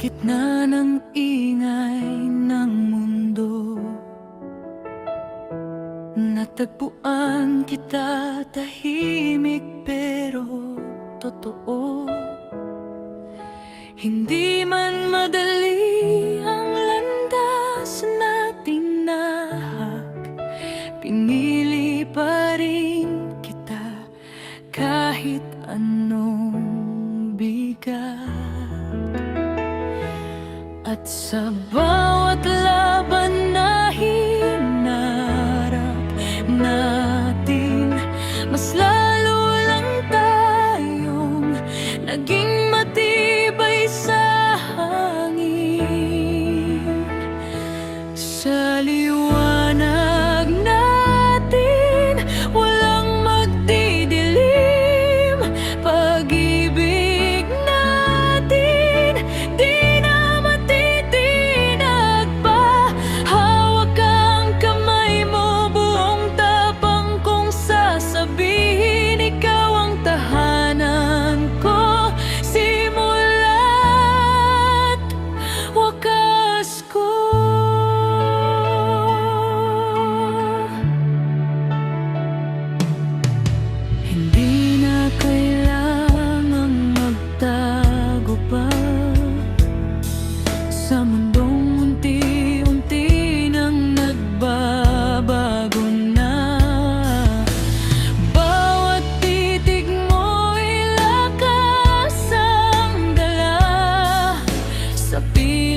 gitna ng ingay ng mundo, natagpuan kita, tahimik pero totoo. Hindi man madali ang landas nating nahak, pinili pa rin kita kahit anong bigat. At sa bawat laban na hinarap natin, mas lalo lang tayong naging matibay sa hangin. Sa liwanag natin, walang magdidilim. Pag-ibig natin, di na matitinag pa. Hawak ang kamay mo, buong tapang kong sasabihin, ikaw ang tahanan ko, simula't wakas ko. Hindi na kailangang magtago pa sa mundong unti-unti nang nagbabago na. Bawat titig mo'y lakas ang dala sa piling